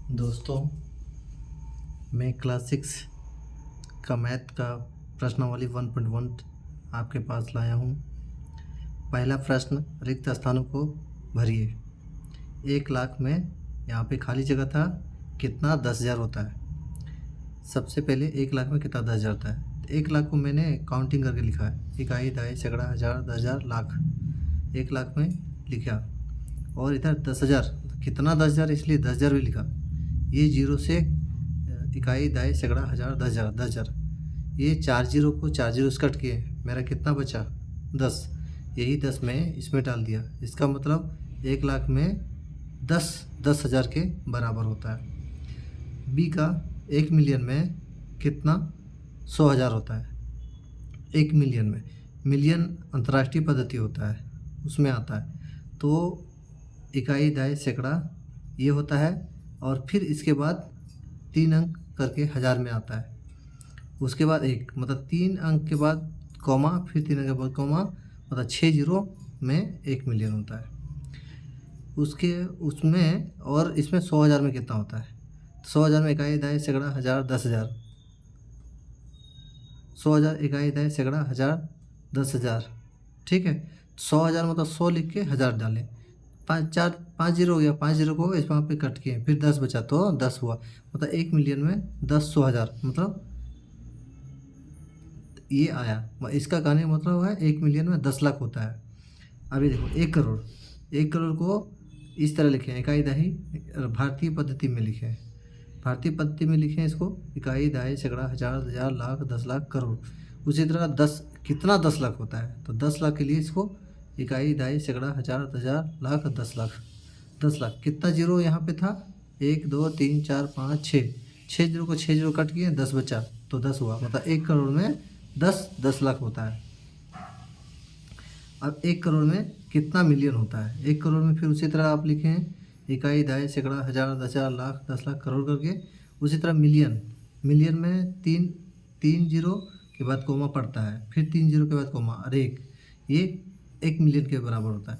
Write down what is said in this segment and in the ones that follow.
दोस्तों, मैं क्लास 6 का मैथ का प्रश्नावली 1.1 आपके पास लाया हूँ। पहला प्रश्न, रिक्त स्थानों को भरिए। 1,00,000 में यहाँ पे खाली जगह था, कितना 10,000 होता है। सबसे पहले 1,00,000 में कितना 10,000 होता है। 1,00,000 को मैंने काउंटिंग करके लिखा है, इकाई, दहाई, सैकड़ा, हज़ार, 10,000, लाख। 1,00,000 में लिखा और इधर 10,000, कितना 10,000 इसलिए 10,000 भी लिखा। ये जीरो से इकाई, दहाई, सैकड़ा, हज़ार, 10,000, 10,000, ये 4 जीरो को 4 जीरो से कट किए, मेरा कितना बचा 10। यही 10 में इसमें डाल दिया। इसका मतलब 1,00,000 में 10,000 के बराबर होता है। बी का 1 मिलियन में कितना 100,000 होता है। 1 मिलियन में, मिलियन अंतर्राष्ट्रीय पद्धति होता है, उसमें आता है। तो इकाई, दहाई, सैकड़ा ये होता है और फिर इसके बाद 3 अंक करके हज़ार में आता है। उसके बाद एक, मतलब 3 अंक के बाद कॉमा, फिर 3 अंक के बाद कॉमा, मतलब 6 जीरो में 1 मिलियन होता है। उसमें और इसमें 100,000 में कितना होता है। 100,000 में इकाई, दहाई, सैकड़ा, हज़ार, 10,000। 100,000 इकाई, दहाई, सैकड़ा, हज़ार, 10,000, ठीक है। 100,000 मतलब 100 लिख के हज़ार डालें। 5 जीरो हो गया, 5 जीरो को इस वहाँ पे कट किए, फिर 10 बचा तो 10 हुआ। मतलब 1 मिलियन में 100,000, मतलब ये आया। इसका कहने का मतलब है 1 मिलियन में 10 लाख होता है। अभी देखो 1 करोड़, 1 करोड़ को इस तरह लिखें, इकाई, दहाई, भारतीय पद्धति में लिखें। भारतीय पद्धति में लिखें इसको, इकाई, दहाई, सैकड़ा, हज़ार, 10,000, लाख, 10 लाख, करोड़। उसी तरह 10, कितना 10 लाख होता है, तो 10 लाख के लिए इसको इकाई, दहाई, सैकड़ा, हज़ार, 10,000, लाख, 10 लाख। 10 लाख, कितना जीरो यहाँ पे था, 1 2 3 4 5 6, 6 जीरो को 6 जीरो कट किए, 10 बचा तो 10 हुआ। मतलब 1 करोड़ में 10 लाख होता है। अब 1 करोड़ में कितना मिलियन होता है। 1 करोड़ में फिर उसी तरह आप लिखें, इकाई, दहाई, सैकड़ा, हज़ार, 10,000, लाख, 10 लाख, करोड़ करके। उसी तरह मिलियन, मिलियन में 3 जीरो के बाद कोमा पड़ता है, फिर 3 जीरो के बाद कोमा और एक, ये 1 मिलियन के बराबर होता है।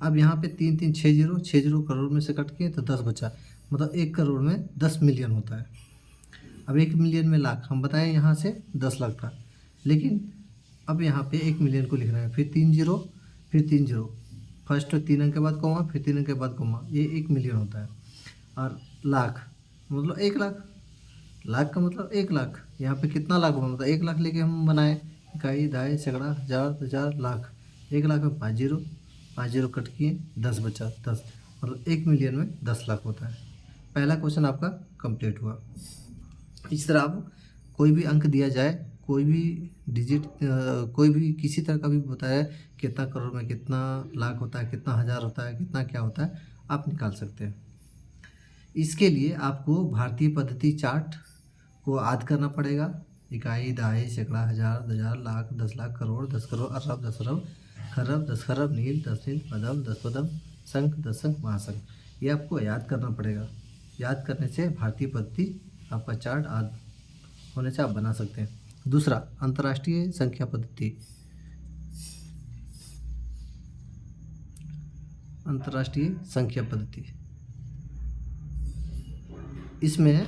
अब यहाँ पे 3 3 6 जीरो, 6 जीरो करोड़ में से कट किए तो 10 बचा। मतलब 1 करोड़ में 10 मिलियन होता है। अब 1 मिलियन में लाख, हम बताएं यहाँ से 10 लाख था, लेकिन अब यहाँ पे 1 मिलियन को लिखना है, फिर 3 जीरो, फिर 3 जीरो, फर्स्ट 3 अंक के बाद कोमा, फिर 3 अंक के बाद कोमा, ये 1 मिलियन होता है। और लाख मतलब 1 लाख, लाख का मतलब 1 लाख। यहाँ पे कितना लाख हुआ, मतलब 1 लाख लेके हम बनाए, इकाई, दहाई, सैकड़ा, हज़ार, 10,000, लाख। 1 लाख में 5 जीरो, 5 जीरो कट किए, 10 बचा, 10, मतलब 1 मिलियन में 10 लाख होता है। पहला क्वेश्चन आपका कंप्लीट हुआ। इस तरह आप कोई भी अंक दिया जाए, कोई भी डिजिट, कोई भी किसी तरह का भी बताया, कितना करोड़ में कितना लाख होता है, कितना हज़ार होता है, कितना क्या होता है, आप निकाल सकते हैं। इसके लिए आपको भारतीय पद्धति चार्ट को याद करना पड़ेगा। इकाई, दहाई, सैकड़ा, हज़ार, 10,000, लाख, 10 लाख, करोड़, 10 करोड़, अरब, 10 अरब, खरब, 10 खरब, नील, 10 नील, पदम, 10 पदम, शंख, 10 शंख, महाशंख। ये आपको याद करना पड़ेगा। याद करने से भारतीय पद्धति आपका चार्ट याद होने से आप बना सकते हैं। दूसरा, अंतर्राष्ट्रीय संख्या पद्धति। अंतर्राष्ट्रीय संख्या पद्धति, इसमें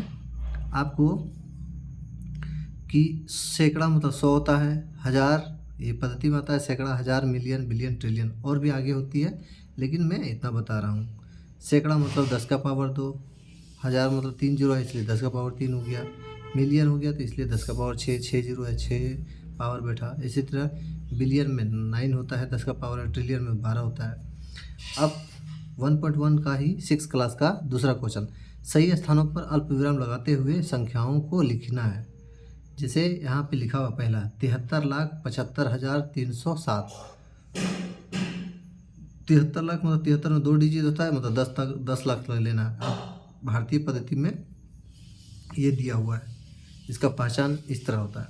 आपको कि सैकड़ा मतलब 100 होता है, हज़ार ये पद्धति में आता है, सैकड़ा, हज़ार, मिलियन, बिलियन, ट्रिलियन, और भी आगे होती है, लेकिन मैं इतना बता रहा हूँ। सैकड़ा मतलब 10 का पावर 2, हज़ार मतलब 3 जीरो है इसलिए 10 का पावर 3 हो गया, मिलियन हो गया तो इसलिए 10 का पावर 6, 6 जीरो है, 6 पावर बैठा। इसी तरह बिलियन में 9 होता है, 10 का पावर है, ट्रिलियन में 12 होता है। अब 1.1 का ही 6 क्लास का दूसरा क्वेश्चन, सही स्थानों पर अल्पविराम लगाते हुए संख्याओं को लिखना है। जैसे यहाँ पे लिखा हुआ पहला 73,75,307। 73 लाख मतलब 73 में 2 डिजिट होता है, मतलब 10 लाख तक लेना है। अब भारतीय पद्धति में ये दिया हुआ है, इसका पहचान इस तरह होता है,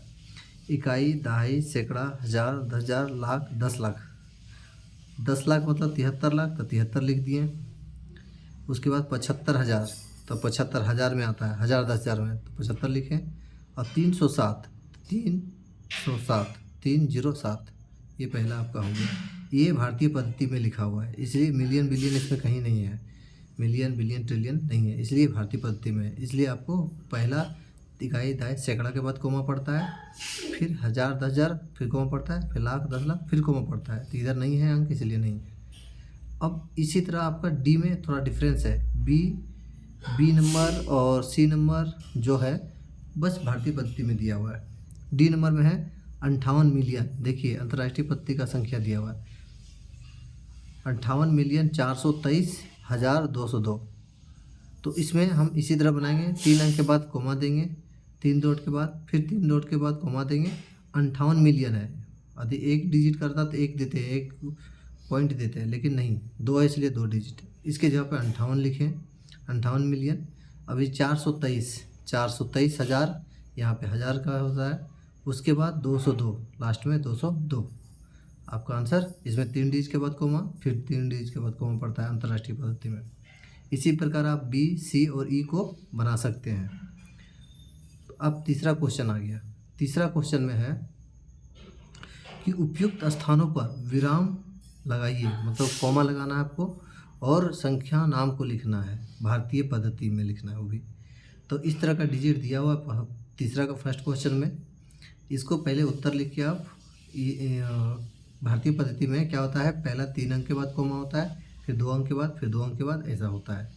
इकाई, दहाई, सैकड़ा, हज़ार, 10,000, लाख, 10 लाख। 10 लाख मतलब 73 लाख, तो 73 लिख दिए। उसके बाद 75,000, तो 75,000 में आता है, हज़ार 10,000 में, तो 75 लिखें। और 307, 307, 307, ये पहला आपका हो गया। ये भारतीय पद्धति में लिखा हुआ है, इसलिए मिलियन बिलियन इसमें कहीं नहीं है। मिलियन, बिलियन, ट्रिलियन नहीं है, इसलिए भारतीय पद्धति में है। इसलिए आपको पहला इकाई, दहाई, सैकड़ा के बाद कोमा पड़ता है, फिर हज़ार, 10,000, फिर कोमा पड़ता है, फिर लाख, 10 लाख, फिर कोमा पड़ता है। तो इधर नहीं है अंक, इसलिए नहीं है। अब इसी तरह आपका डी में थोड़ा डिफरेंस है। बी नंबर और सी नंबर जो है बस भारतीय पद्धति में दिया हुआ है। डी नंबर में है 58 मिलियन। देखिए अंतर्राष्ट्रीय पद्धति का संख्या दिया हुआ है 58,423,202। तो इसमें हम इसी तरह बनाएंगे, 3 अंक के बाद कोमा देंगे, 3 डॉट के बाद, फिर 3 डॉट के बाद कोमा देंगे। 58 मिलियन है। यदि एक डिजिट करता तो एक देते हैं, एक पॉइंट देते हैं, लेकिन नहीं, 2 है इसलिए 2 डिजिट। इसके जगह पे 58 लिखें, 58 मिलियन। अभी 423 हज़ार, यहाँ पे हज़ार का होता है। उसके बाद 202, लास्ट में 202 आपका आंसर। इसमें 3 डिजिट के बाद कोमा, फिर 3 डिजिट के बाद कोमा पड़ता है अंतर्राष्ट्रीय पद्धति में। इसी प्रकार आप बी, सी और ई को बना सकते हैं। तो अब तीसरा क्वेश्चन आ गया। तीसरा क्वेश्चन में है कि उपयुक्त स्थानों पर विराम लगाइए, मतलब कॉमा लगाना है आपको, और संख्या नाम को लिखना है, भारतीय पद्धति में लिखना है वो भी। तो इस तरह का डिजिट दिया हुआ तीसरा का फर्स्ट क्वेश्चन में। इसको पहले उत्तर लिख के आप, भारतीय पद्धति में क्या होता है, पहला 3 अंक के बाद कोमा होता है, फिर 2 अंक के बाद, फिर 2 अंक के बाद, ऐसा होता है।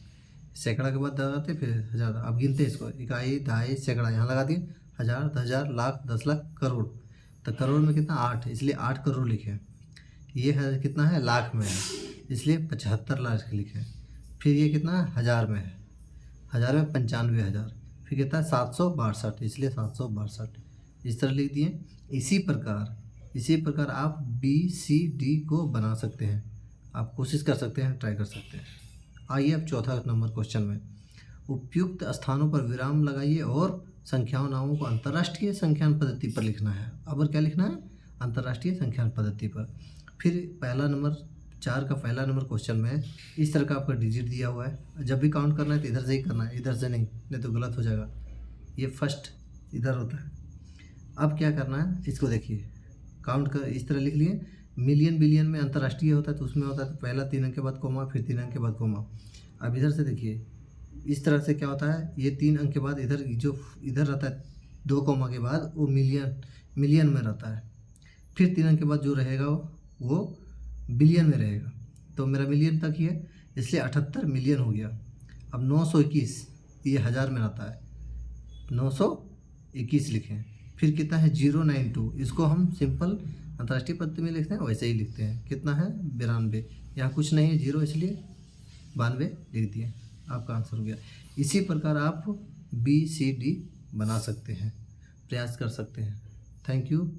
सैकड़ा के बाद लगाते, फिर हज़ार। अब गिनते इसको, इकाई, दहाई, सैकड़ा, यहाँ लगा दिए, हज़ार, 10,000, लाख, 10 लाख, करोड़। तो करोड़ में कितना, 8, इसलिए 8 करोड़ लिखे। ये है कितना है, लाख में है, इसलिए 75 लाख लिखे। फिर ये कितना है, हज़ार में है, हज़ार में 95,000। फिर कितना है, 762, इसलिए 762, इस तरह लिख दिए। इसी प्रकार आप बी, सी, डी को बना सकते हैं। आप कोशिश कर सकते हैं, ट्राई कर सकते हैं। आइए अब चौथा नंबर क्वेश्चन में, उपयुक्त स्थानों पर विराम लगाइए और संख्याओं नामों को अंतर्राष्ट्रीय संख्यान पद्धति पर लिखना है। अब क्या लिखना है, अंतर्राष्ट्रीय संख्यान पद्धति पर। फिर पहला नंबर, 4 का पहला नंबर क्वेश्चन में इस तरह का आपका डिजिट दिया हुआ है। जब भी काउंट करना है तो इधर से ही करना है, इधर से नहीं तो गलत हो जाएगा। ये फर्स्ट इधर होता है। अब क्या करना है, इसको देखिए, काउंट कर इस तरह लिख लिए। मिलियन, बिलियन में अंतर्राष्ट्रीय होता है, तो उसमें होता है तो पहला 3 अंक के बाद कोमा, फिर 3 अंक के बाद कोमा। अब इधर से देखिए, इस तरह से क्या होता है, ये 3 अंक के बाद इधर जो इधर रहता है 2 कोमा के बाद, वो मिलियन में रहता है। फिर 3 अंक के बाद जो रहेगा वो बिलियन में रहेगा। तो मेरा मिलियन तक ही है, इसलिए 78 मिलियन हो गया। अब 921 ये हज़ार में रहता है, 921 लिखें। फिर कितना है, 092, इसको हम सिंपल अंतर्राष्ट्रीय पद्धति में लिखते हैं, वैसे ही लिखते हैं। कितना है, 92, यहाँ कुछ नहीं है, 0, इसलिए 92 लिख दिए। आपका आंसर हो गया। इसी प्रकार आप बी, सी, डी बना सकते हैं, प्रयास कर सकते हैं। Thank you.